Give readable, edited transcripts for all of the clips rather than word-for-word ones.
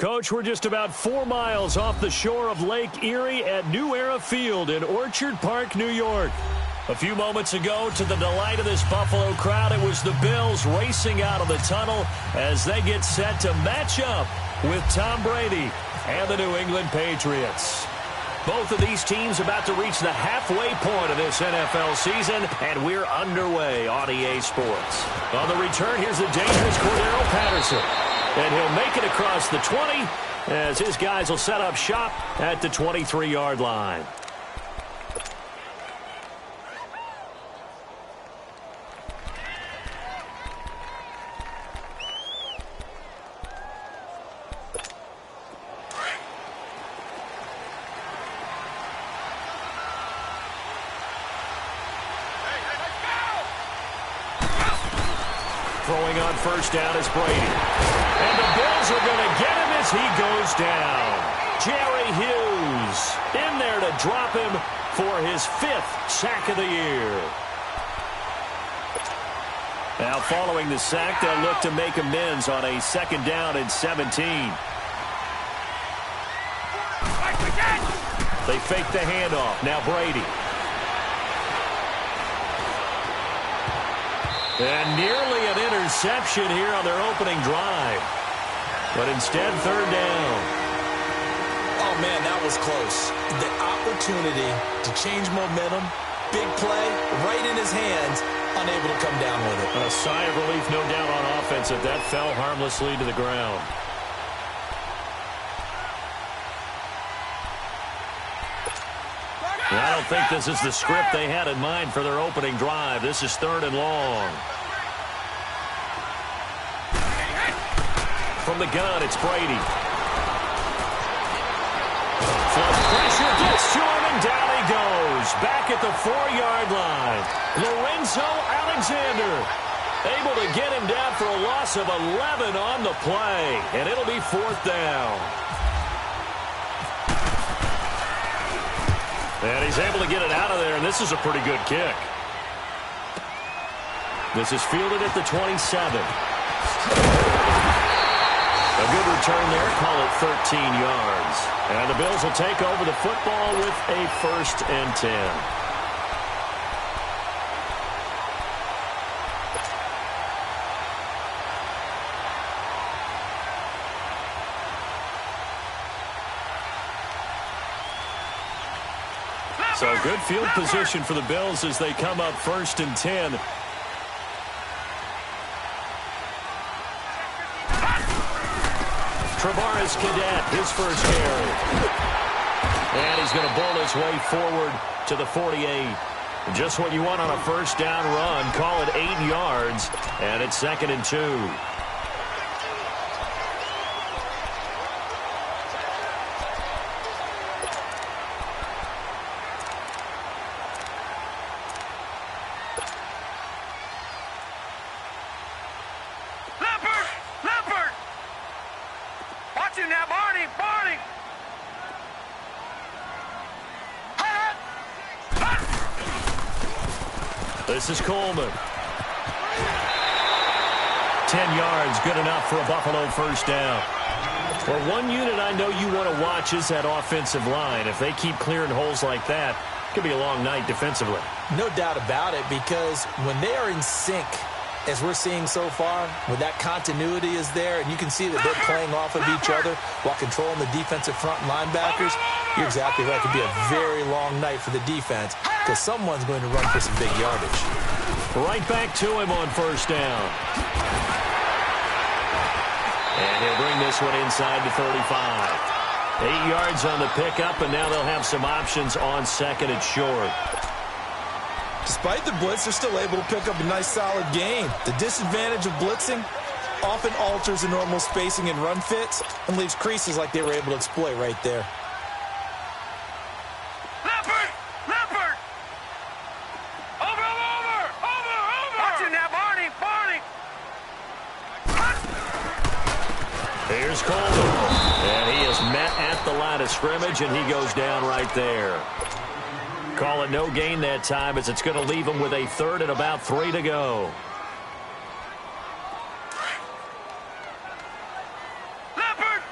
Coach, we're just about 4 miles off the shore of Lake Erie at New Era Field in Orchard Park, New York. A few moments ago, to the delight of this Buffalo crowd, it was the Bills racing out of the tunnel as they get set to match up with Tom Brady and the New England Patriots. Both of these teams about to reach the halfway point of this NFL season, and we're underway on EA Sports. On the return, here's the dangerous Cordero Patterson. And he'll make it across the 20 as his guys will set up shop at the 23-yard line. Throwing on first down is Brady. And the Bills are going to get him as he goes down. Jerry Hughes in there to drop him for his 5th sack of the year. Now following the sack, they'll look to make amends on a 2nd down and 17. They fake the handoff. Now Brady. And nearly an interception here on their opening drive. But instead, 3rd down. Oh, man, that was close. The opportunity to change momentum, big play, right in his hands, unable to come down with it. A sigh of relief, no doubt, on offense if that fell harmlessly to the ground. I don't think this is the script they had in mind for their opening drive. This is 3rd and long. From the gun, it's Brady. Flush pressure gets to him, and down he goes. Back at the 4-yard line. Lorenzo Alexander able to get him down for a loss of 11 on the play. And it'll be 4th down. And he's able to get it out of there, and this is a pretty good kick. This is fielded at the 27. A good return there, call it 13 yards. And the Bills will take over the football with a 1st and 10. So good field position for the Bills as they come up 1st and 10. Travaris Cadet, his first carry. And he's going to bowl his way forward to the 48. Just what you want on a 1st down run. Call it 8 yards, and it's 2nd and 2. This is Coleman. 10 yards, good enough for a Buffalo 1st down. Well, one unit I know you want to watch is that offensive line. If they keep clearing holes like that, it could be a long night defensively. No doubt about it, because when they are in sync, as we're seeing so far, when that continuity is there, and you can see that they're playing off of each other while controlling the defensive front linebackers, you're exactly right. It could be a very long night for the defense because someone's going to run for some big yardage. Right back to him on 1st down. And he'll bring this one inside the 35. 8 yards on the pickup, and now they'll have some options on 2nd and short. Despite the blitz, they're still able to pick up a nice, solid gain. The disadvantage of blitzing often alters the normal spacing and run fits and leaves creases like they were able to exploit right there. Leopard! Over! Watching now, Barney! Here's Coleman. And he is met at the line of scrimmage, and he goes down right there. Call it no gain that time as it's going to leave him with a 3rd and about 3 to go. Leopard!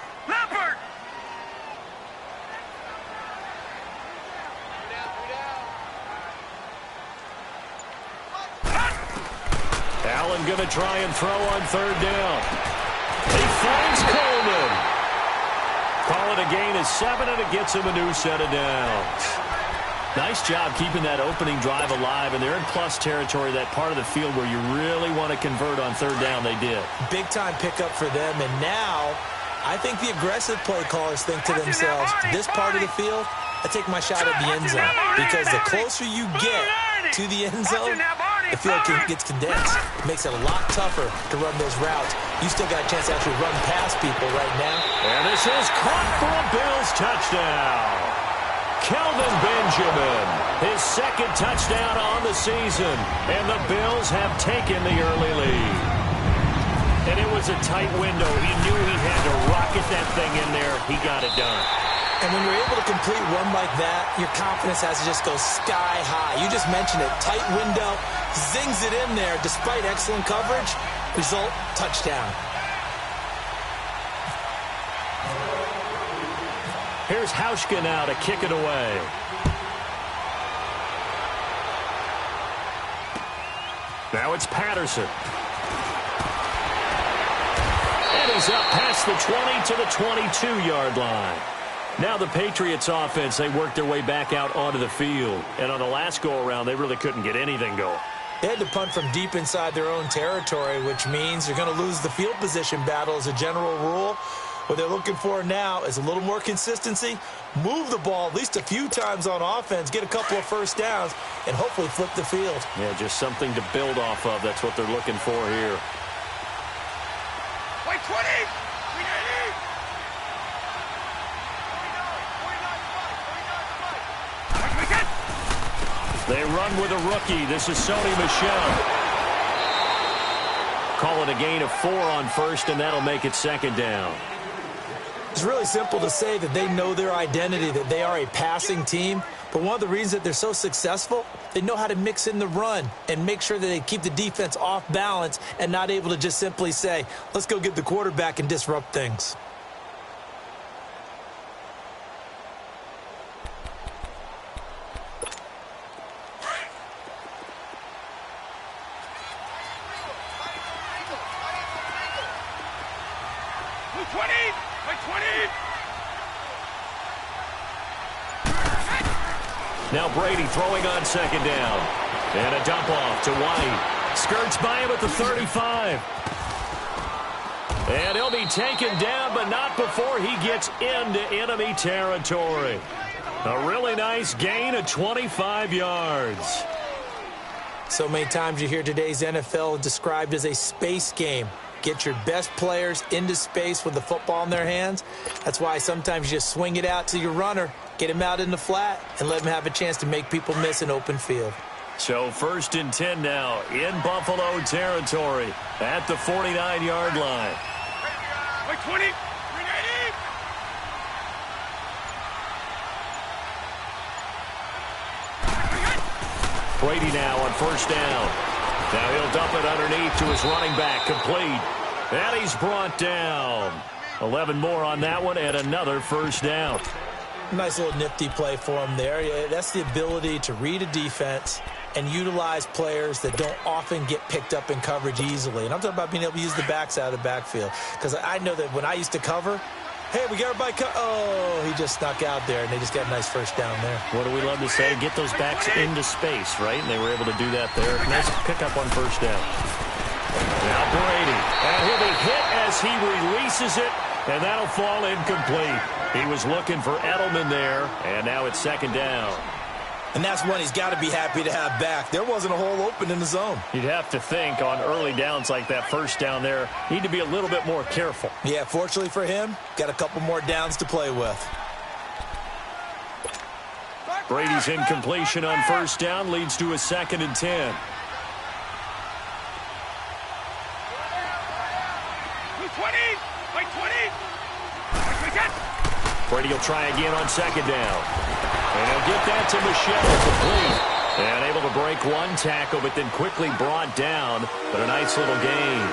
Allen going to try and throw on third down. He finds Coleman. Call it a gain of 7, and it gets him a new set of downs. Nice job keeping that opening drive alive, and they're in plus territory, that part of the field where you really want to convert on third down. They did. Big-time pickup for them, and now I think the aggressive play callers think to themselves, this part of the field, I take my shot at the end zone, because the closer you get to the end zone, the field gets condensed. It makes it a lot tougher to run those routes. You still got a chance to actually run past people right now. And this is caught for a Bills touchdown. Kelvin Benjamin, his second touchdown on the season, and the Bills have taken the early lead. And it was a tight window. He knew he had to rocket that thing in there. He got it done. And when you're able to complete one like that, your confidence has to just go sky high. You just mentioned it. Tight window, zings it in there despite excellent coverage. Result, touchdown. Here's Hauschka now to kick it away. Now it's Patterson. And he's up past the 20 to the 22-yard line. Now the Patriots offense, they worked their way back out onto the field. And on the last go-around, they really couldn't get anything going. They had to punt from deep inside their own territory, which means you're going to lose the field position battle as a general rule. What they're looking for now is a little more consistency, move the ball at least a few times on offense, get a couple of first downs, and hopefully flip the field. Yeah, just something to build off of. That's what they're looking for here. Wait, 20! They run with a rookie. This is Sony Michel. Call it a gain of 4 on first, and that'll make it second down. It's really simple to say that they know their identity, that they are a passing team. But one of the reasons that they're so successful, they know how to mix in the run and make sure that they keep the defense off balance and not able to just simply say, let's go get the quarterback and disrupt things. Now Brady throwing on second down. And a dump off to White. Skirts by him at the 35. And he'll be taken down, but not before he gets into enemy territory. A really nice gain of 25 yards. So many times you hear today's NFL described as a space game. Get your best players into space with the football in their hands. That's why sometimes you just swing it out to your runner, get him out in the flat, and let him have a chance to make people miss an open field. So 1st and 10 now in Buffalo territory at the 49-yard line. Wait, 20! Brady now on first down. Now he'll dump it underneath to his running back, complete. And he's brought down. 11 more on that one, and another first down. Nice little nifty play for him there. Yeah, that's the ability to read a defense and utilize players that don't often get picked up in coverage easily. And I'm talking about being able to use the backs out of the backfield. Because I know that when I used to cover, hey, we got everybody oh, he just snuck out there, and they just got a nice first down there. What do we love to say? Get those backs into space, right? And they were able to do that there. Nice pickup on first down. Now Brady. And he'll be hit as he releases it, and that'll fall incomplete. He was looking for Edelman there, and now it's second down. And that's one he's got to be happy to have back. There wasn't a hole open in the zone. You'd have to think on early downs like that first down there, need to be a little bit more careful. Yeah, fortunately for him, got a couple more downs to play with. Brady's incompletion on first down leads to a 2nd and 10. Brady will try again on second down. And he'll get that to Michel, complete. And able to break one tackle, but then quickly brought down. But a nice little gain.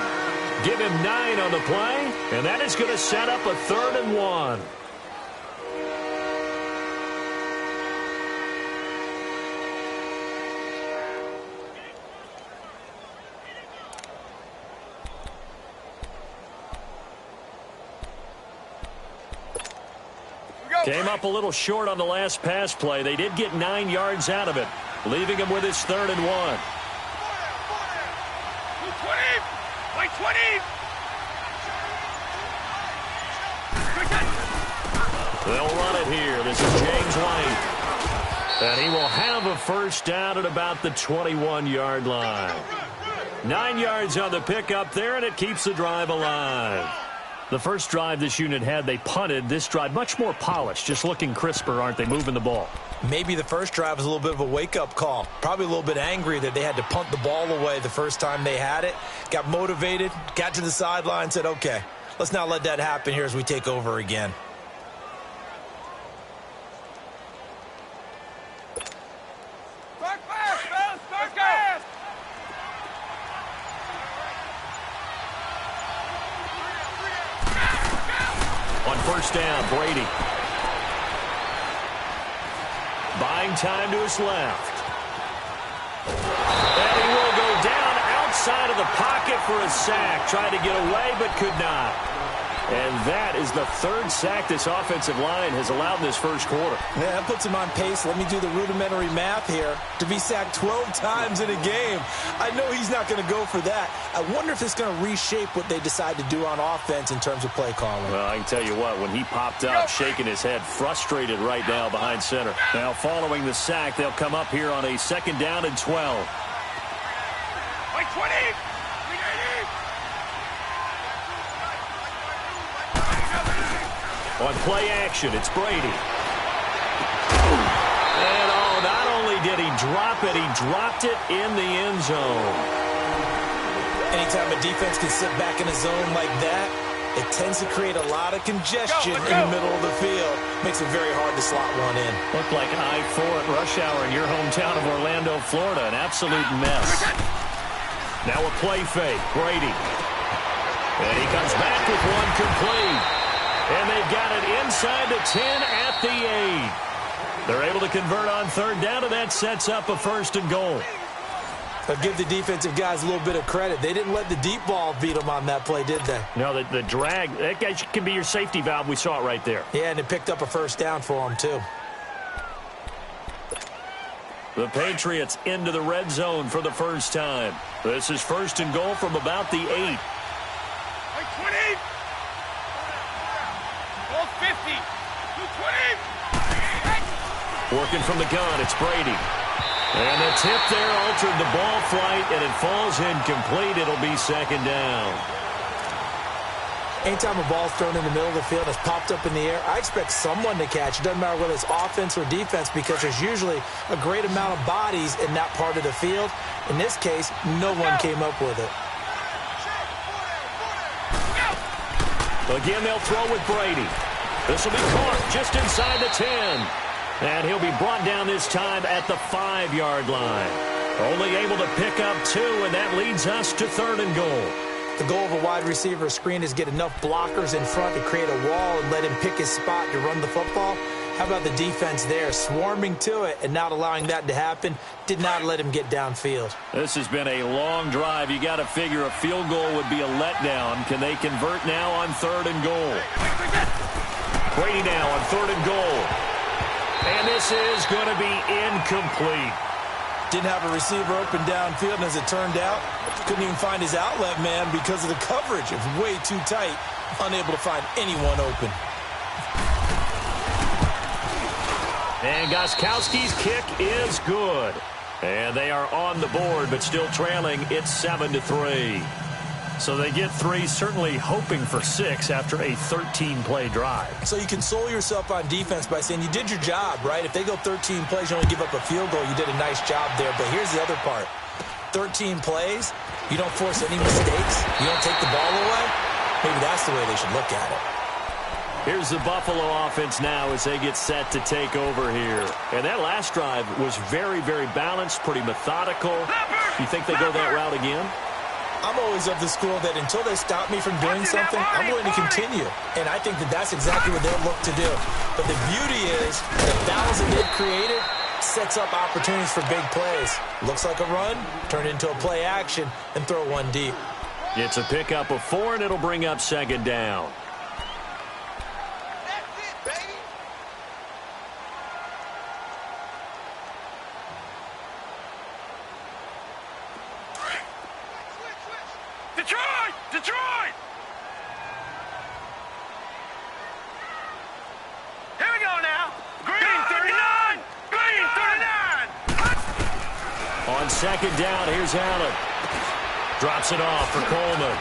Give him 9 on the play, and that is going to set up a 3rd and 1. Came up a little short on the last pass play. They did get 9 yards out of it, leaving him with his 3rd and 1. 20. They'll run it here. This is James White. And he will have a first down at about the 21-yard line. 9 yards on the pickup there, and it keeps the drive alive. The first drive this unit had, they punted. This drive, much more polished, just looking crisper, aren't they, moving the ball? Maybe the first drive was a little bit of a wake-up call. Probably a little bit angry that they had to punt the ball away the first time they had it. Got motivated, got to the sideline, said, okay, let's not let that happen here as we take over again. On first down, Brady. Buying time to his left. And he will go down outside of the pocket for a sack. Tried to get away, but could not. And that is the 3rd sack this offensive line has allowed in this first quarter. Yeah, that puts him on pace. Let me do the rudimentary math here. To be sacked 12 times in a game. I know he's not going to go for that. I wonder if it's going to reshape what they decide to do on offense in terms of play calling. Well, I can tell you what, when he popped up, shaking his head, frustrated right now behind center. Now, following the sack, they'll come up here on a 2nd down and 12. 20. On play action, it's Brady. And, not only did he drop it, he dropped it in the end zone. Anytime a defense can sit back in a zone like that, it tends to create a lot of congestion in the middle of the field. Makes it very hard to slot one in. Looked like I-4 at rush hour in your hometown of Orlando, Florida. An absolute mess. Now a play fake, Brady. And he comes back with one complete. And they've got it inside the 10 at the 8. They're able to convert on 3rd down, and that sets up a 1st and goal. But give the defensive guys a little bit of credit. They didn't let the deep ball beat them on that play, did they? No, the drag, that guy can be your safety valve. We saw it right there. Yeah, and it picked up a first down for them, too. The Patriots into the red zone for the first time. This is 1st and goal from about the 8. 20. 50. 220. Working from the gun, it's Brady. And the tip there altered the ball flight, and it falls incomplete. It'll be 2nd down. Anytime a ball's thrown in the middle of the field, it's popped up in the air, I expect someone to catch. It doesn't matter whether it's offense or defense, because there's usually a great amount of bodies in that part of the field. In this case, no one came up with it. Again, they'll throw with Brady. This will be caught just inside the 10. And he'll be brought down this time at the 5-yard line. Only able to pick up 2, and that leads us to 3rd and goal. The goal of a wide receiver screen is get enough blockers in front to create a wall and let him pick his spot to run the football. How about the defense there, swarming to it and not allowing that to happen? Did not let him get downfield. This has been a long drive. You got to figure a field goal would be a letdown. Can they convert now on 3rd and goal? Brady now on 3rd and goal. And this is going to be incomplete. Didn't have a receiver open downfield, and as it turned out, couldn't even find his outlet man because of the coverage. It was way too tight, unable to find anyone open. And Gostkowski's kick is good. And they are on the board, but still trailing. It's 7-3. So they get 3, certainly hoping for 6 after a 13-play drive. So you console yourself on defense by saying you did your job, right? If they go 13 plays, you only give up a field goal, you did a nice job there. But here's the other part. 13 plays, you don't force any mistakes, you don't take the ball away. Maybe that's the way they should look at it. Here's the Buffalo offense now as they get set to take over here. And that last drive was very, very balanced, pretty methodical. You think they go that route again? I'm always of the school that until they stop me from doing something, I'm going to continue. And I think that that's exactly what they'll look to do. But the beauty is the balance that they've created sets up opportunities for big plays. Looks like a run, turn into a play action, and throw one deep. It's a pickup of 4, and it'll bring up 2nd down. On second down, here's Allen. Drops it off for Coleman.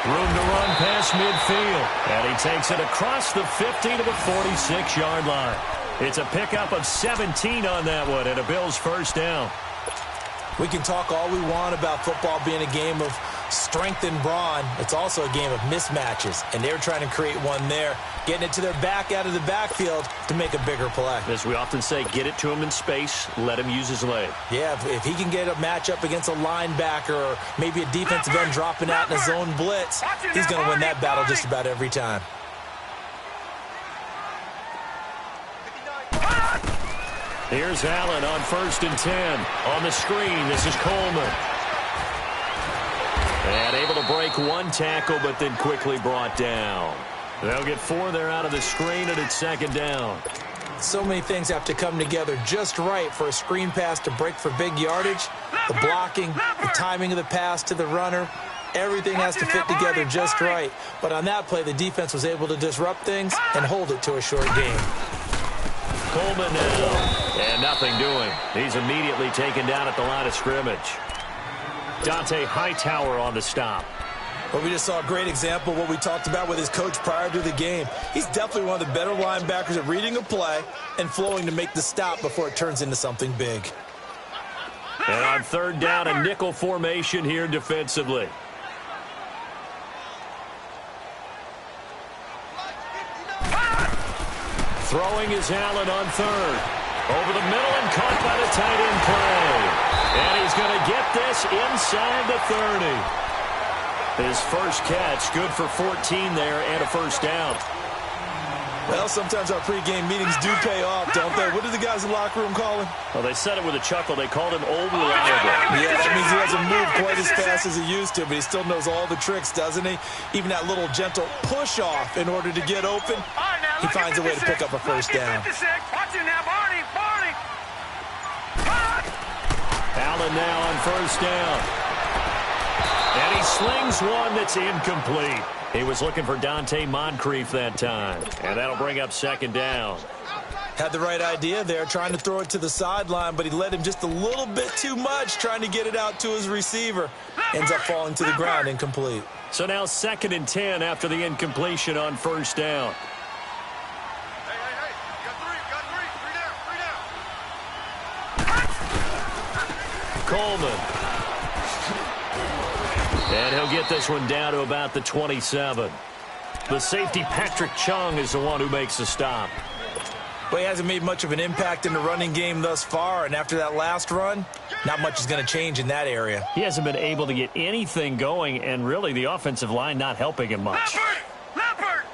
Room to run past midfield. And he takes it across the 50 to the 46-yard line. It's a pickup of 17 on that one and a Bills first down. We can talk all we want about football being a game of strength and brawn. It's also a game of mismatches, and they're trying to create one there, getting it to their back out of the backfield to make a bigger play. As we often say, get it to him in space, let him use his leg. Yeah, if he can get a matchup against a linebacker or maybe a defensive end dropping out in a zone blitz, he's going to win that battle just about every time. Here's Allen on 1st and 10. On the screen, this is Coleman. And able to break one tackle, but then quickly brought down. They'll get 4 there out of the screen, and it's second down. So many things have to come together just right for a screen pass to break for big yardage. The blocking, the timing of the pass to the runner, everything has to fit together just right. But on that play, the defense was able to disrupt things and hold it to a short game. Coleman now, and nothing doing. He's immediately taken down at the line of scrimmage. Dante Hightower on the stop. Well, we just saw a great example of what we talked about with his coach prior to the game. He's definitely one of the better linebackers at reading a play and flowing to make the stop before it turns into something big. And on 3rd down, a nickel formation here defensively. Throwing is Allen on 3rd. Over the middle and caught by the tight end play. And he's going to get this inside the 30. His first catch, good for 14 there and a first down. Well, sometimes our pregame meetings do pay off, don't they? What did the guys in the locker room call him? Well, they said it with a chuckle. They called him Old Reliable. Yeah, that means he doesn't move quite as fast as he used to, but he still knows all the tricks, doesn't he? Even that little gentle push-off in order to get open, he finds a way to pick up a first down. Allen now on 1st down. And he slings one that's incomplete. He was looking for Dante Moncrief that time. And that'll bring up second down. Had the right idea there, trying to throw it to the sideline, but he led him just a little bit too much, trying to get it out to his receiver. Ends up falling to the ground, incomplete. So now 2nd and 10 after the incompletion on 1st down. Coleman. And he'll get this one down to about the 27. The safety, Patrick Chung, is the one who makes the stop. Well, he hasn't made much of an impact in the running game thus far, and after that last run, not much is going to change in that area. He hasn't been able to get anything going, and really the offensive line not helping him much. Leopard!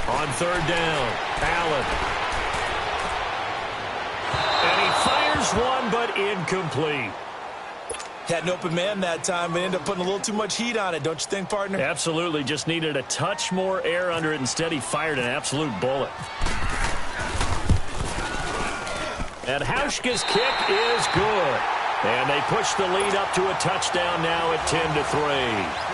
On 3rd down, Allen. And he fires one, but incomplete. Had an open man that time, but ended up putting a little too much heat on it, don't you think, partner? Absolutely. Just needed a touch more air under it. Instead, he fired an absolute bullet. And Hauschka's kick is good. And they push the lead up to a touchdown now at 10-3.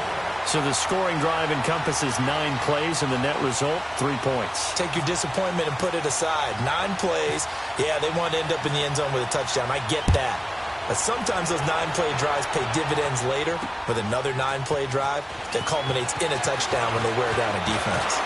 So the scoring drive encompasses 9 plays, and the net result, 3 points. Take your disappointment and put it aside. 9 plays. Yeah, they want to end up in the end zone with a touchdown. I get that. But sometimes those 9-play drives pay dividends later with another 9-play drive that culminates in a touchdown when they wear down a defense.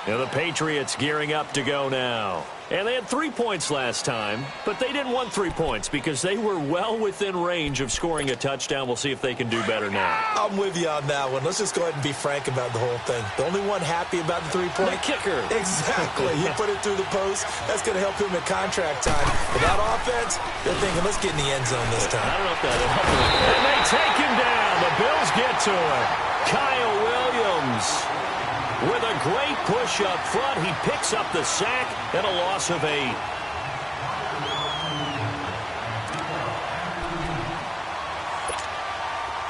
Now the Patriots gearing up to go now. And they had 3 points last time, but they didn't want 3 points because they were well within range of scoring a touchdown. We'll see if they can do better now. I'm with you on that one. Let's just go ahead and be frank about the whole thing. The only one happy about the 3-point? The kicker. Exactly. He put it through the post. That's going to help him at contract time. But that offense, they're thinking, let's get in the end zone this time. I don't know if that'll help him. And they take him down. The Bills get to it. Kyle Williams with a great push up front. He picks up the sack and a loss of 8.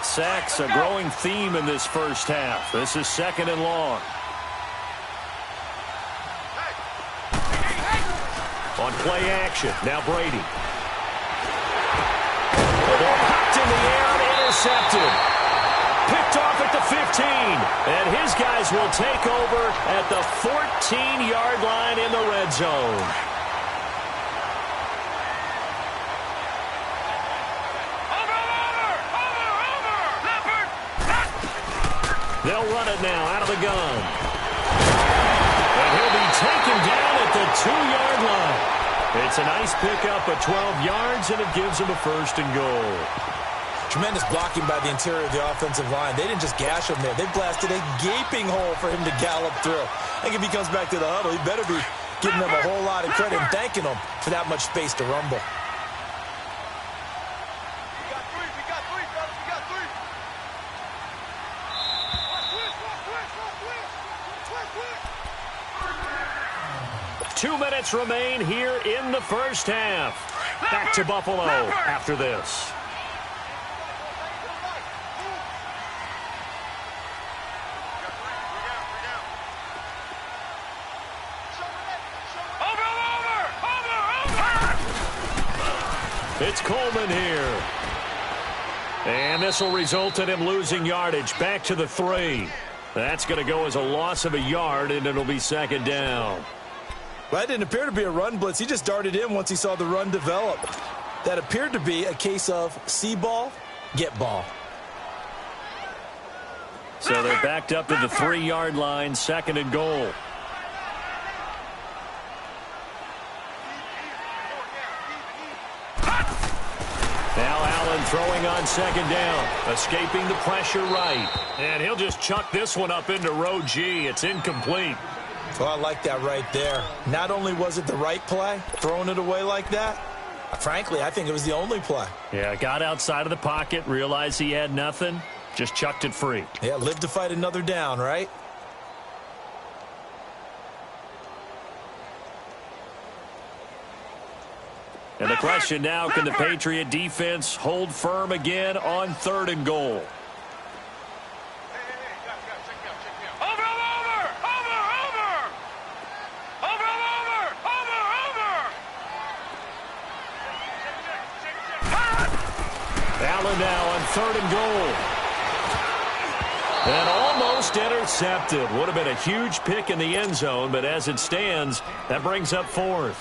Sacks a growing theme in this first half. This is 2nd and long. On play action, now Brady. The ball hopped in the air and intercepted. Picked off at the 15. And his guys will take over at the 14-yard line in the red zone. They'll run it now out of the gun. And he'll be taken down at the 2-yard line. It's a nice pickup of 12 yards, and it gives him a first and goal. Tremendous blocking by the interior of the offensive line. They didn't just gash him there. They blasted a gaping hole for him to gallop through. I think if he comes back to the huddle, he better be giving them a whole lot of credit and thanking them for that much space to rumble. We got three, fellas. We got three. 2 minutes remain here in the first half. Back to Buffalo after this. It's Coleman here. And this will result in him losing yardage back to the 3. That's going to go as a loss of a yard, and it'll be second down. Well, that didn't appear to be a run blitz. He just darted in once he saw the run develop. That appeared to be a case of see ball, get ball. So they're backed up to the 3-yard line, second and goal. Now Allen throwing on second down, escaping the pressure right. And he'll just chuck this one up into row G. It's incomplete. Oh, I like that right there. Not only was it the right play, throwing it away like that, frankly, I think it was the only play. Yeah, got outside of the pocket, realized he had nothing, just chucked it free. Yeah, live to fight another down, right? And the question now, can the Patriot defense hold firm again on third and goal? Allen now on third and goal. And almost intercepted. Would have been a huge pick in the end zone, but as it stands, that brings up fourth.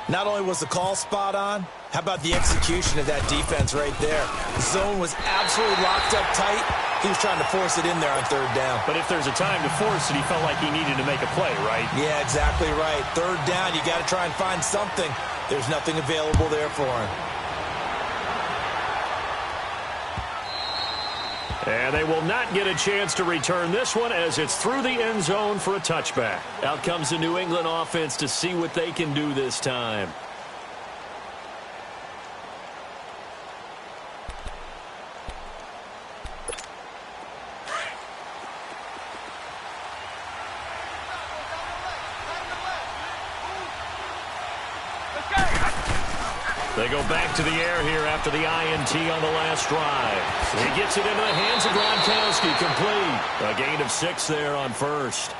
Not only was the call spot on, how about the execution of that defense right there? The zone was absolutely locked up tight. He was trying to force it in there on third down. But if there's a time to force it, he felt like he needed to make a play, right? Yeah, exactly right. Third down, you got to try and find something. There's nothing available there for him. And they will not get a chance to return this one as it's through the end zone for a touchback. Out comes the New England offense to see what they can do this time. They go back to the air here after the INT on the last drive. He gets it into the hands of Gronkowski, complete. A gain of 6 there on first.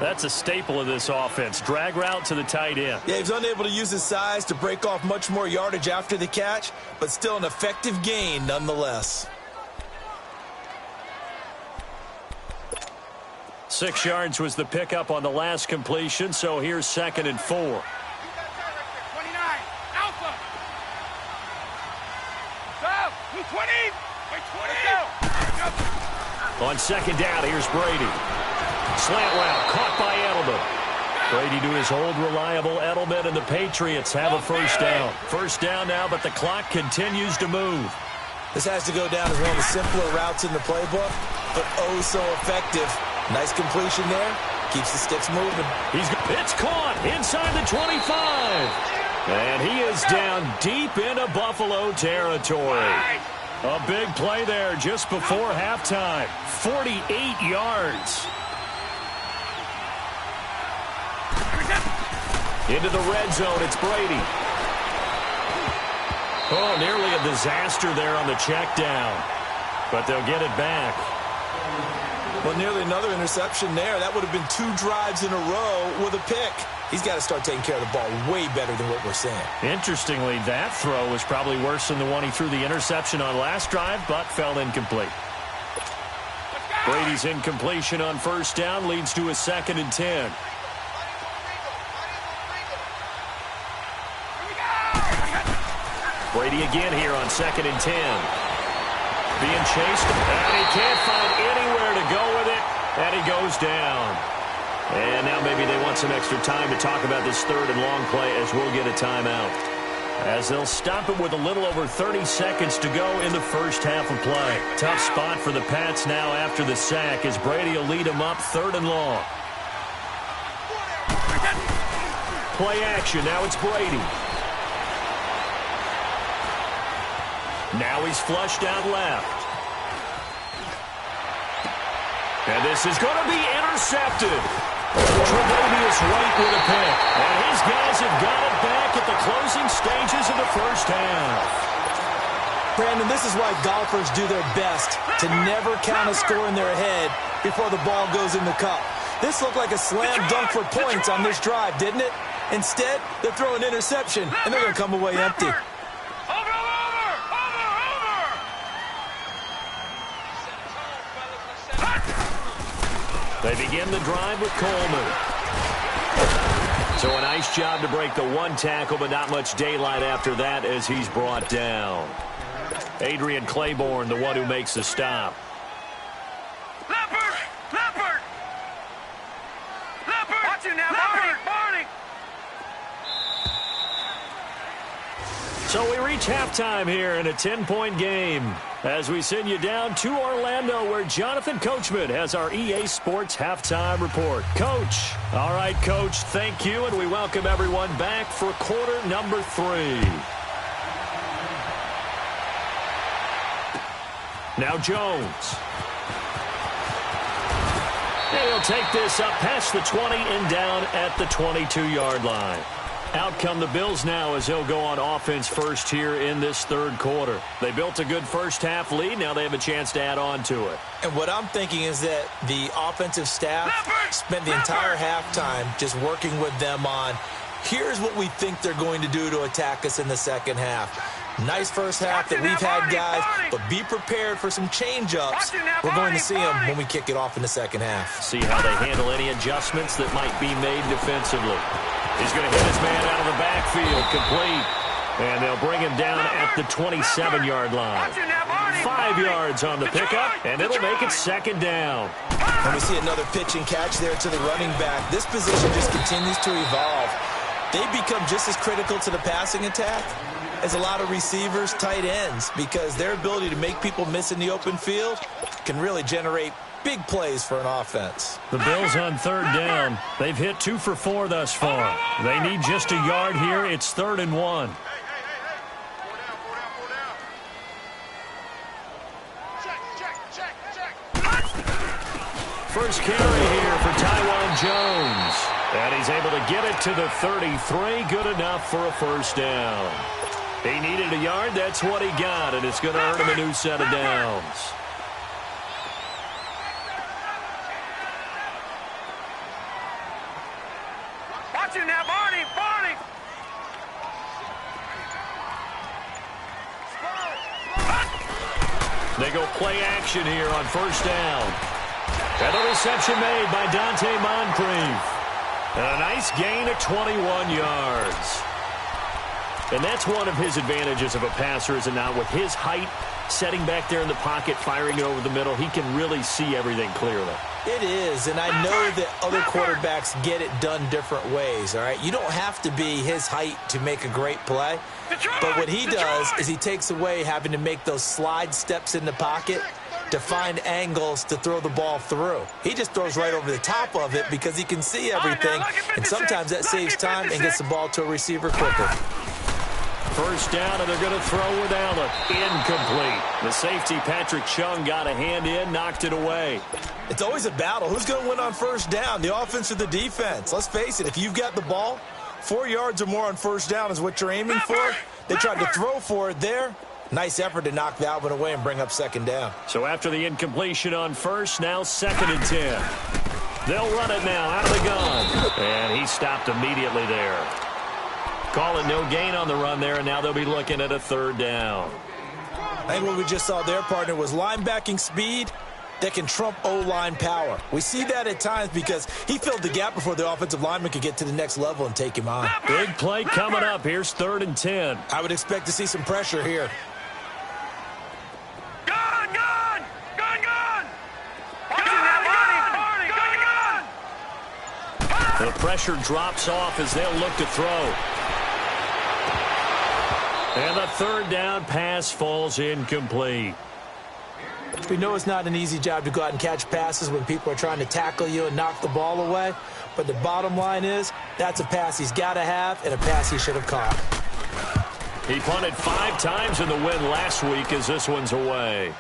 That's a staple of this offense. Drag route to the tight end. Yeah, he was unable to use his size to break off much more yardage after the catch, but still an effective gain nonetheless. 6 yards was the pickup on the last completion, so here's second and 4. On second down, here's Brady. Slant route, caught by Edelman. Brady doing his old reliable Edelman, and the Patriots have a first down. First down now, but the clock continues to move. This has to go down as one of the simpler routes in the playbook, but oh so effective. Nice completion there. Keeps the sticks moving. It's caught inside the 25. And he is down deep into Buffalo territory. A big play there just before halftime. 48 yards. Into the red zone, it's Brady. Oh, nearly a disaster there on the check down. But they'll get it back. Well, nearly another interception there. That would have been 2 drives in a row with a pick. He's got to start taking care of the ball way better than what we're seeing. Interestingly, that throw was probably worse than the one he threw the interception on last drive, but fell incomplete. Brady's incompletion on first down leads to a 2nd and 10. Brady again here on 2nd and 10. Being chased, and he can't find anywhere to go with it, and he goes down. And now maybe they want some extra time to talk about this 3rd and long play as we'll get a timeout. As they'll stop it with a little over 30 seconds to go in the first half of play. Tough spot for the Pats now after the sack as Brady will lead them up 3rd and long. Play action, now it's Brady. Now he's flushed out left. And this is going to be intercepted. Tre'Davious White with a pick. And his guys have got it back at the closing stages of the first half. Brandon, this is why golfers do their best to never count a score in their head before the ball goes in the cup. This looked like a slam dunk for points on this drive, didn't it? Instead, they're throwing interception, and they're going to come away empty. They begin the drive with Coleman. So a nice job to break the one tackle, but not much daylight after that as he's brought down. Adrian Claiborne, the one who makes the stop. Leopard! Leopard! Leopard! Watch it now, Barney! Barney! So we reach halftime here in a 10-point game as we send you down to Orlando where Jonathan Coachman has our EA Sports halftime report. Coach. All right, Coach, thank you, and we welcome everyone back for quarter number 3. Now Jones. He'll take this up past the 20 and down at the 22-yard line. Out come the Bills now as they'll go on offense first here in this 3rd quarter. They built a good first half lead. Now they have a chance to add on to it. And what I'm thinking is that the offensive staff spent the entire halftime just working with them on, here's what we think they're going to do to attack us in the second half. Nice first half that we've had, guys, but be prepared for some change-ups. We're going to see them when we kick it off in the second half. See how they handle any adjustments that might be made defensively. He's going to hit his man out of the backfield, complete. And they'll bring him down at the 27-yard line. 5 yards on the pickup, and it'll make it 2nd down. And we see another pitch and catch there to the running back. This position just continues to evolve. They become just as critical to the passing attack as a lot of receivers, tight ends, because their ability to make people miss in the open field can really generate big plays for an offense. The Bills on 3rd down. They've hit 2 for 4 thus far. They need just a yard here. It's 3rd and 1. First carry here for Tywan Jones. And he's able to get it to the 33. Good enough for a first down. He needed a yard. That's what he got, and it's going to earn him a new set of downs. Watch it now, Barney! Barney! They go play action here on first down. And a reception made by Dante Moncrief. And a nice gain of 21 yards. And that's one of his advantages of a passer, is it not? With his height, setting back there in the pocket, firing it over the middle, he can really see everything clearly. It is, and I know that other quarterbacks get it done different ways, all right? You don't have to be his height to make a great play. But what he does is he takes away having to make those slide steps in the pocket to find angles to throw the ball through. He just throws right over the top of it because he can see everything, and sometimes that saves time and gets the ball to a receiver quicker. First down, and they're going to throw with Allen. Incomplete. The safety, Patrick Chung, got a hand in, knocked it away. It's always a battle. Who's going to win on first down, the offense or the defense? Let's face it, if you've got the ball, 4 yards or more on first down is what you're aiming for. They tried to throw for it there. Nice effort to knock that one away and bring up 2nd down. So after the incompletion on first, now 2nd and 10. They'll run it now out of the gun. And he stopped immediately there. Calling no gain on the run there, and now they'll be looking at a third down. I think what we just saw there, partner, was linebacking speed that can trump O-line power. We see that at times because he filled the gap before the offensive lineman could get to the next level and take him on. Big play coming up. Here's 3rd and 10. I would expect to see some pressure here. Gun, gun! Gun, gun! Watching that, Barney! Gun, gun! The pressure drops off as they'll look to throw. And the 3rd down pass falls incomplete. We know it's not an easy job to go out and catch passes when people are trying to tackle you and knock the ball away. But the bottom line is, that's a pass he's got to have and a pass he should have caught. He punted 5 times in the win last week as this one's away.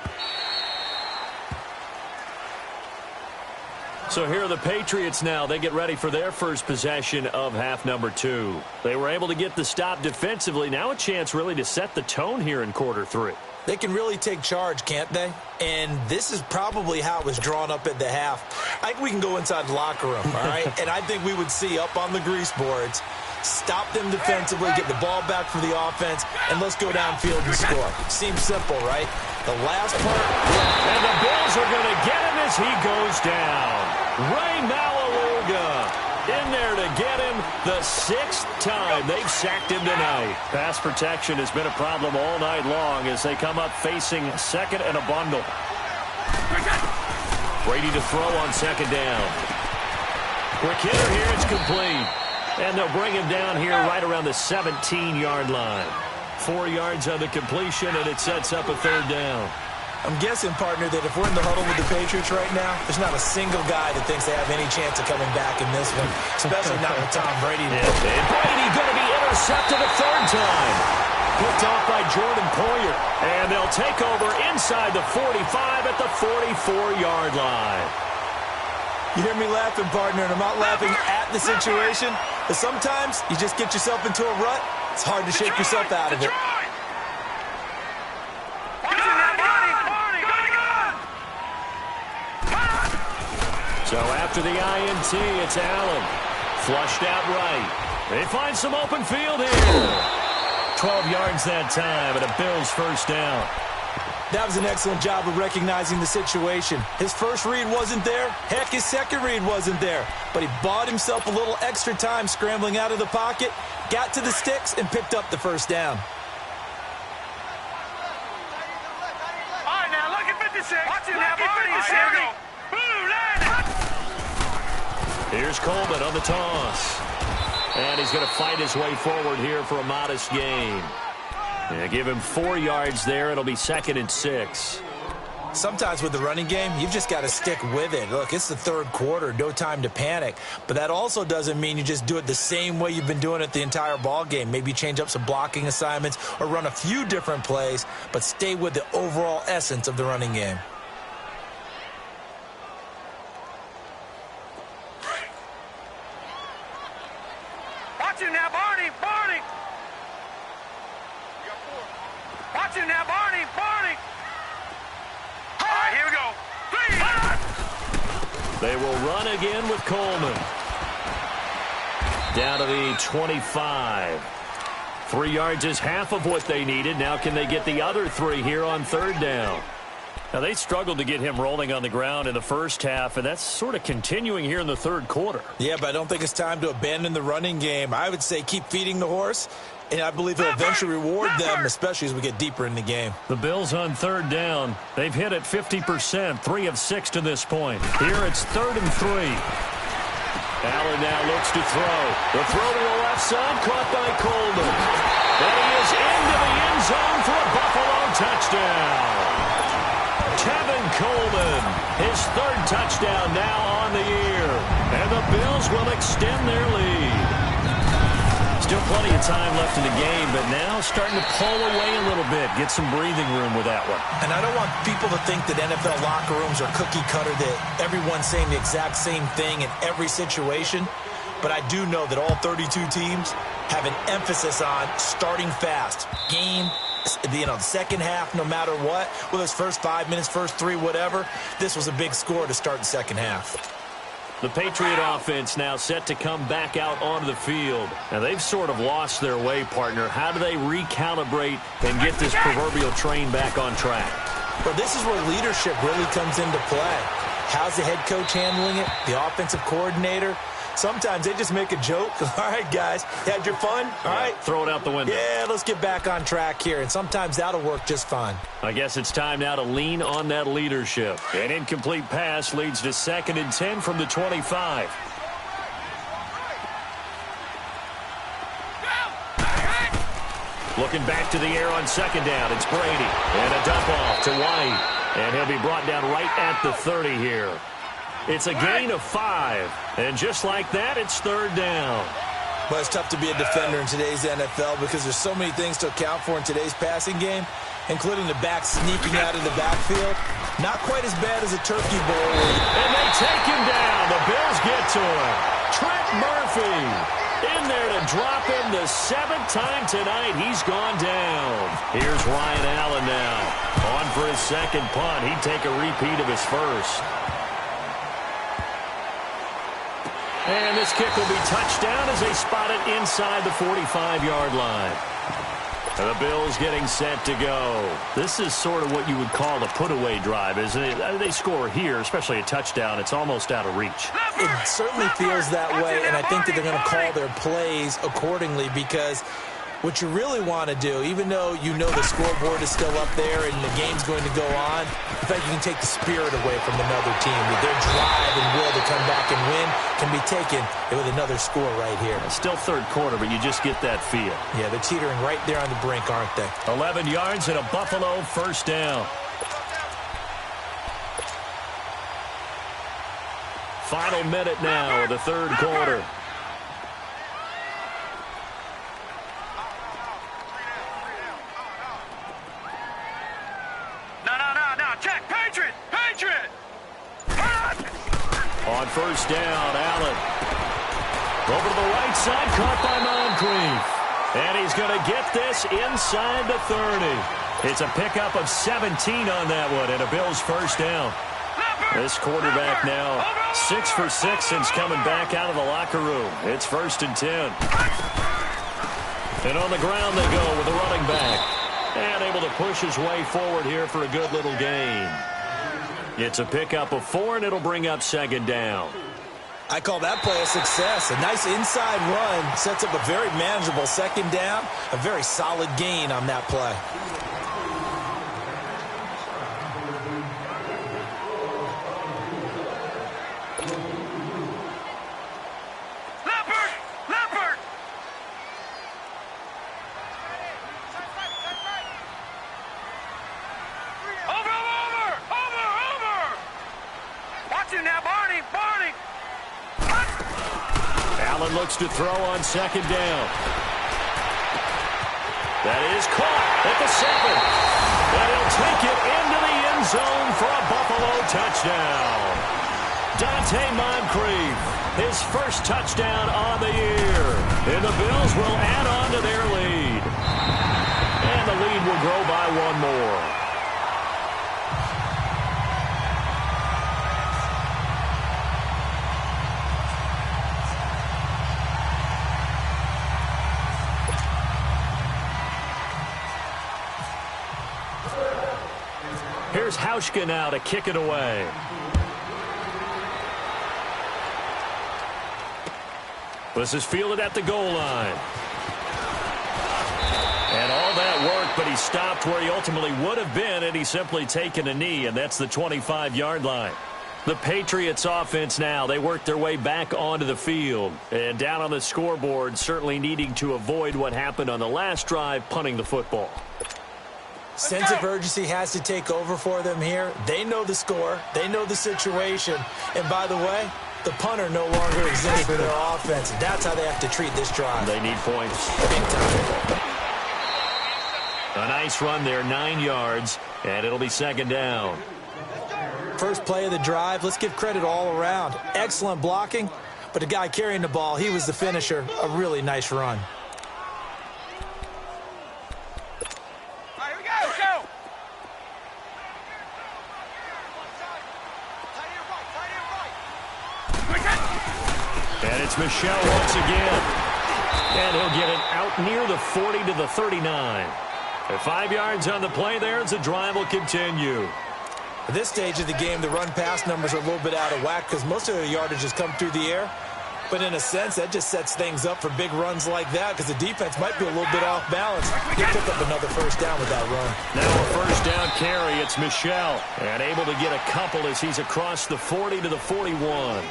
So here are the Patriots now. They get ready for their first possession of half number 2. They were able to get the stop defensively. Now a chance really to set the tone here in quarter 3. They can really take charge, can't they? And this is probably how it was drawn up at the half. I think we can go inside the locker room, all right? And I think we would see up on the grease boards, stop them defensively, get the ball back for the offense, and let's go downfield and score. Seems simple, right? The last part. And the Bills are going to get him as he goes down. Ray Malaluga in there to get him the 6th time they've sacked him tonight. Pass protection has been a problem all night long as they come up facing 2nd and a bundle. Brady to throw on 2nd down. Quick hitter here, it's complete. And they'll bring him down here right around the 17-yard line. 4 yards on the completion, and it sets up a 3rd down. I'm guessing, partner, that if we're in the huddle with the Patriots right now, there's not a single guy that thinks they have any chance of coming back in this one, especially not with Tom Brady. And Brady going to be intercepted a 3rd time. Picked off by Jordan Poyer. And they'll take over inside the 45 at the 44-yard line. You hear me laughing, partner, and I'm not laughing at the situation, but sometimes you just get yourself into a rut. It's hard to shake yourself out of it. So after the INT, it's Allen. Flushed out right. They find some open field here. 12 yards that time, and a Bills 1st down. That was an excellent job of recognizing the situation. His first read wasn't there. Heck, his second read wasn't there. But he bought himself a little extra time scrambling out of the pocket, got to the sticks, and picked up the 1st down. All right, now look at 56. Watching that, Barney. Here's Coleman on the toss. And he's going to fight his way forward here for a modest gain. Yeah, give him 4 yards there. It'll be 2nd and 6. Sometimes with the running game, you've just got to stick with it. Look, it's the 3rd quarter, no time to panic. But that also doesn't mean you just do it the same way you've been doing it the entire ball game. Maybe change up some blocking assignments or run a few different plays, but stay with the overall essence of the running game. Watching now, Barney. Watching now, Barney. All right, here we go. They will run again with Coleman. Down to the 25. 3 yards is half of what they needed. Now can they get the other 3 here on 3rd down? Now, they struggled to get him rolling on the ground in the first half, and that's sort of continuing here in the 3rd quarter. Yeah, but I don't think it's time to abandon the running game. I would say keep feeding the horse, and I believe he'll eventually reward them, especially as we get deeper in the game. The Bills on 3rd down. They've hit it 50%, 3 of 6 to this point. Here it's 3rd and 3. Allen now looks to throw. The throw to the left side, caught by Coleman. And he is into the end zone for a Buffalo touchdown. Kevin Coleman, his 3rd touchdown now on the year. And the Bills will extend their lead. Still plenty of time left in the game, but now starting to pull away a little bit, get some breathing room with that one. And I don't want people to think that NFL locker rooms are cookie cutter, that everyone's saying the exact same thing in every situation. But I do know that all 32 teams have an emphasis on starting fast. Game, the second half, no matter what, whether it's first 5 minutes, first 3, whatever, this was a big score to start the second half. The Patriot offense now set to come back out onto the field. Now, they've sort of lost their way, partner. How do they recalibrate and get this proverbial train back on track? Well, this is where leadership really comes into play. How's the head coach handling it? The offensive coordinator? Sometimes they just make a joke. All right, guys, you had your fun? All right. Throw it out the window. Yeah, let's get back on track here. And sometimes that'll work just fine. I guess it's time now to lean on that leadership. An incomplete pass leads to 2nd and 10 from the 25. Looking back to the air on 2nd down. It's Brady. And a dump off to White. And he'll be brought down right at the 30 here. It's a gain of 5. And just like that, it's 3rd down. Well, it's tough to be a defender in today's NFL because there's so many things to account for in today's passing game, including the back sneaking out of the backfield. Not quite as bad as a turkey bowl. And they take him down. The Bills get to him. Trent Murphy in there to drop him the 7th time tonight. He's gone down. Here's Ryan Allen now. On for his 2nd punt. He'd take a repeat of his first. And this kick will be touchdown as they spot it inside the 45-yard line. And the Bills getting set to go. This is sort of what you would call a put-away drive, isn't it? They score here, especially a touchdown. It's almost out of reach. It certainly feels that way, and I think that they're going to call their plays accordingly because what you really want to do, even though you know the scoreboard is still up there and the game's going to go on, in fact, you can take the spirit away from another team. That their drive and will to come back and win can be taken with another score right here. It's still 3rd quarter, but you just get that feel. Yeah, they're teetering right there on the brink, aren't they? 11 yards and a Buffalo 1st down. Final minute now of the 3rd quarter. Check, Patriot! Patriot! On 1st down, Allen. Over to the right side, caught by Moncrief. And he's going to get this inside the 30. It's a pickup of 17 on that one, and a Bills 1st down. This quarterback now 6 for 6 since coming back out of the locker room. It's 1st and 10. And on the ground they go with the running back. And able to push his way forward here for a good little gain. It's a pickup of 4, and it'll bring up 2nd down. I call that play a success. A nice inside run sets up a very manageable 2nd down. A very solid gain on that play. Looks to throw on 2nd down. That is caught at the 7. And he'll take it into the end zone for a Buffalo touchdown. Dante Moncrief, his 1st touchdown on the year. And the Bills will add on to their lead. And the lead will grow by 1 more. Here's Hauschka now to kick it away. This is fielded at the goal line. And all that work, but he stopped where he ultimately would have been had he simply taken a knee, and that's the 25-yard line. The Patriots offense now, they work their way back onto the field. And down on the scoreboard, certainly needing to avoid what happened on the last drive, punting the football. Sense of urgency has to take over for them here. They know the score. They know the situation. And by the way, the punter no longer exists for their offense. And that's how they have to treat this drive. They need points. Big time. A nice run there, 9 yards, and it'll be 2nd down. First play of the drive, let's give credit all around. Excellent blocking, but the guy carrying the ball, he was the finisher. A really nice run. it's Michel once again. And he'll get it out near the 40 to the 39. At 5 yards on the play there as the drive will continue. At this stage of the game, the run-pass numbers are a little bit out of whack because most of the yardage has come through the air. But in a sense, that just sets things up for big runs like that because the defense might be a little bit off balance. They pick up another first down with that run. Now a first down carry. It's Michel. And able to get a couple as he's across the 40 to the 41.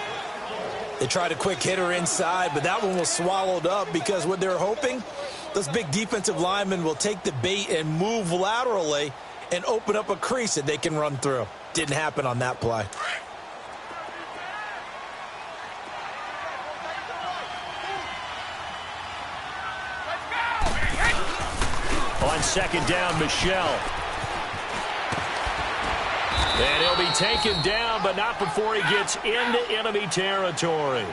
They tried a quick hitter inside, but that one was swallowed up because what they're hoping, those big defensive linemen will take the bait and move laterally and open up a crease that they can run through. Didn't happen on that play. On second down, Michel. And he'll be taken down, but not before he gets into enemy territory.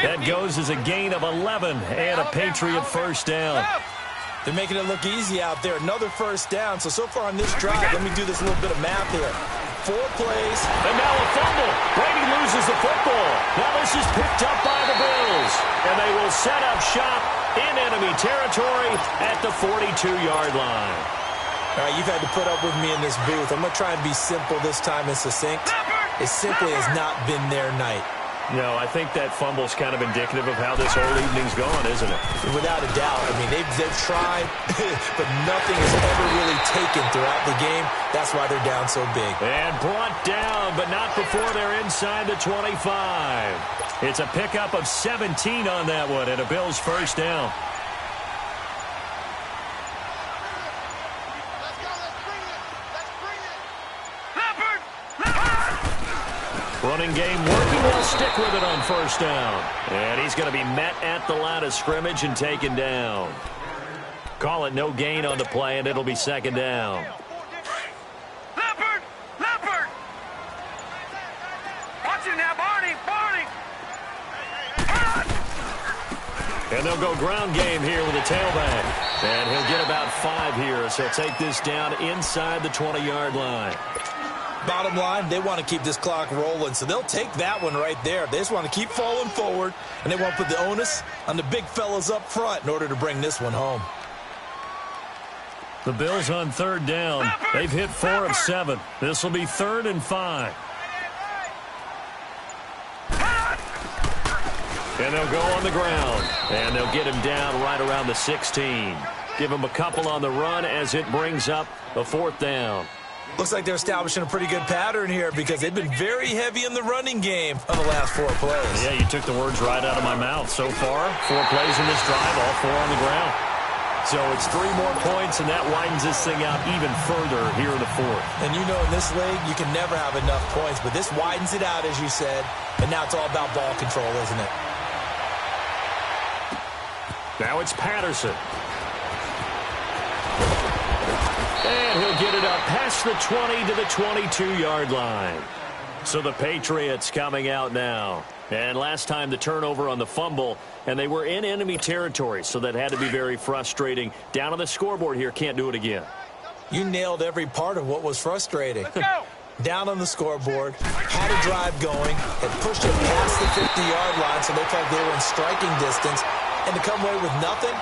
That goes as a gain of 11 and a Patriot first down. They're making it look easy out there. Another first down. So far on this drive, let me do this little bit of math here. 4 plays. And now a fumble. Brady loses the football. Now this is picked up by the Bills. And they will set up shop in enemy territory at the 42-yard line. All right, you've had to put up with me in this booth. I'm going to try and be simple this time and succinct. It simply has not been their night. No, I think that fumble's kind of indicative of how this whole evening's gone, isn't it? Without a doubt. I mean, they've tried, but nothing has ever really taken throughout the game. That's why they're down so big. And brought down, but not before they're inside the 25. It's a pickup of 17 on that one and a Bills first down. Running game working. They'll stick with it on first down. And he's going to be met at the line of scrimmage and taken down. Call it no gain on the play, and it'll be second down. Leopard! Leopard! Watch it now, Barney! Barney! And they'll go ground game here with a tailback. And he'll get about 5 here, so he'll take this down inside the 20-yard line. Bottom line, they want to keep this clock rolling, so they'll take that one right there. They just want to keep falling forward, and they want to put the onus on the big fellas up front in order to bring this one home. The Bills on third down. They've hit 4 of 7. This will be 3rd and 5. And they'll go on the ground. And they'll get him down right around the 16. Give him a couple on the run as it brings up a 4th down. Looks like they're establishing a pretty good pattern here because they've been very heavy in the running game on the last 4 plays. Yeah, you took the words right out of my mouth. So far, 4 plays in this drive, all 4 on the ground. So it's 3 more points, and that widens this thing out even further here in the 4th. And you know in this league, you can never have enough points, but this widens it out, as you said, and now it's all about ball control, isn't it? Now it's Patterson. And he'll get it up past the 20 to the 22-yard line. So the Patriots coming out now. And last time the turnover on the fumble, and they were in enemy territory, so that had to be very frustrating. Down on the scoreboard here, can't do it again. You nailed every part of what was frustrating. Down on the scoreboard, had a drive going, had pushed it past the 50-yard line, so they felt they were in striking distance, and to come away with nothing,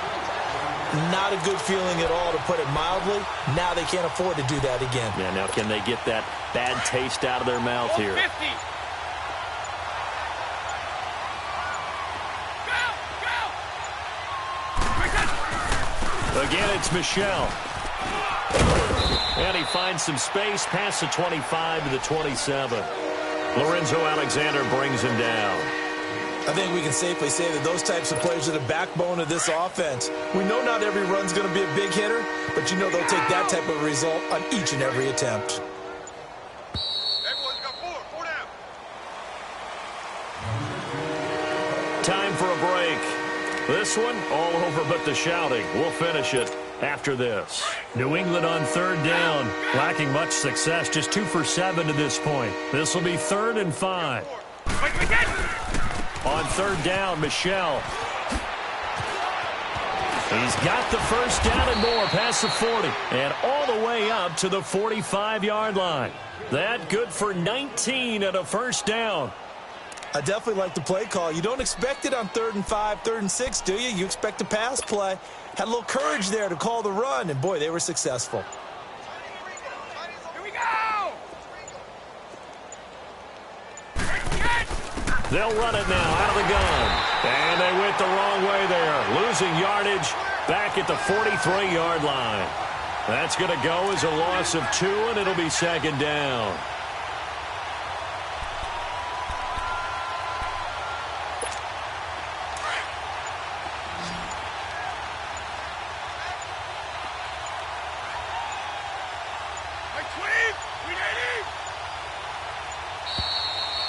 not a good feeling at all, to put it mildly. Now they can't afford to do that again. Yeah, now can they get that bad taste out of their mouth here? Again, it's Michel. And he finds some space past the 25 to the 27. Lorenzo Alexander brings him down. I think we can safely say that those types of players are the backbone of this offense. We know not every run's going to be a big hitter, but you know they'll take that type of result on each and every attempt. Everyone's got 4 down. Time for a break. This one, all over but the shouting. We'll finish it after this. New England on third down. Lacking much success, just 2 for 7 to this point. This will be 3rd and 5. On third down, Michel. He's got the first down and more past the 40 and all the way up to the 45-yard line. That good for 19 and a first down. I definitely like the play call. You don't expect it on 3rd and 5, 3rd and 6, do you? You expect a pass play. Had a little courage there to call the run, and boy, they were successful. Here we go! They'll run it now out of the gun. And they went the wrong way there, losing yardage back at the 43-yard line. That's going to go as a loss of 2, and it'll be 2nd down.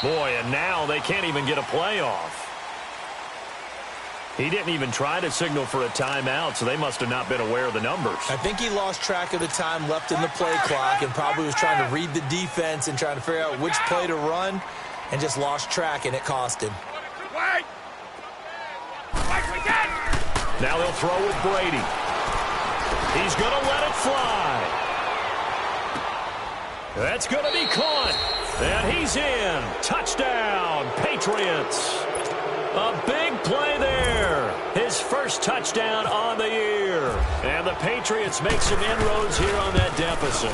Boy, and now they can't even get a play off. He didn't even try to signal for a timeout, so they must have not been aware of the numbers. I think he lost track of the time left in the play clock and probably was trying to read the defense and trying to figure out which play to run and just lost track, and it cost him. Now they'll throw with Brady. He's going to let it fly. That's going to be caught. And he's in. Touchdown, Patriots. A big play there. His first touchdown on the year. And the Patriots make some inroads here on that deficit.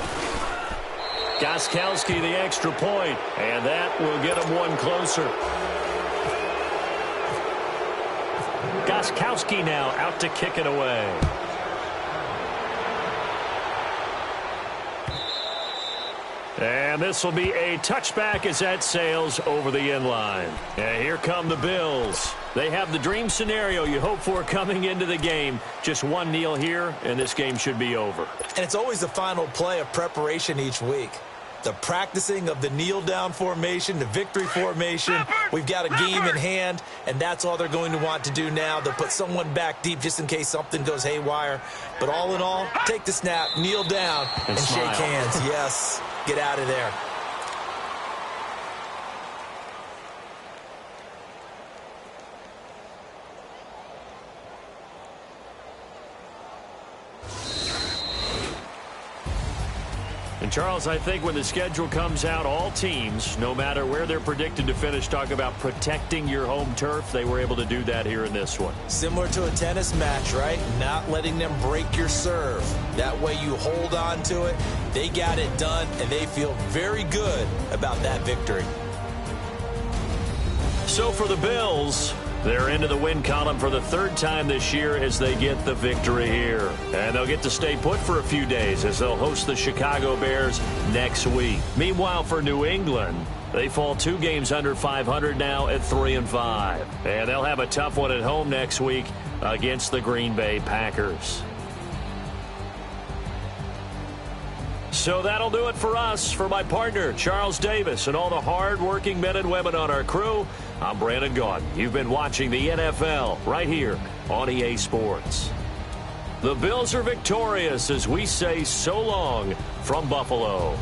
Gostkowski the extra point, and that will get him one closer. Gostkowski now out to kick it away. And this will be a touchback as that sails over the end line. And here come the Bills. They have the dream scenario you hope for coming into the game. Just one kneel here, and this game should be over. And it's always the final play of preparation each week. The practicing of the kneel-down formation, the victory formation. We've got a game in hand, and that's all they're going to want to do now. They'll put someone back deep just in case something goes haywire. But all in all, take the snap, kneel down, and shake hands. Yes. Get out of there. And, Charles, I think when the schedule comes out, all teams, no matter where they're predicted to finish, talk about protecting your home turf. They were able to do that here in this one. Similar to a tennis match, right? Not letting them break your serve. That way you hold on to it. They got it done, and they feel very good about that victory. So for the Bills, they're into the win column for the 3rd time this year as they get the victory here. And they'll get to stay put for a few days as they'll host the Chicago Bears next week. Meanwhile, for New England, they fall 2 games under 500 now at 3-5. And they'll have a tough one at home next week against the Green Bay Packers. So that'll do it for us. For my partner, Charles Davis, and all the hard-working men and women on our crew, I'm Brandon Gaudin. You've been watching the NFL right here on EA Sports. The Bills are victorious as we say so long from Buffalo.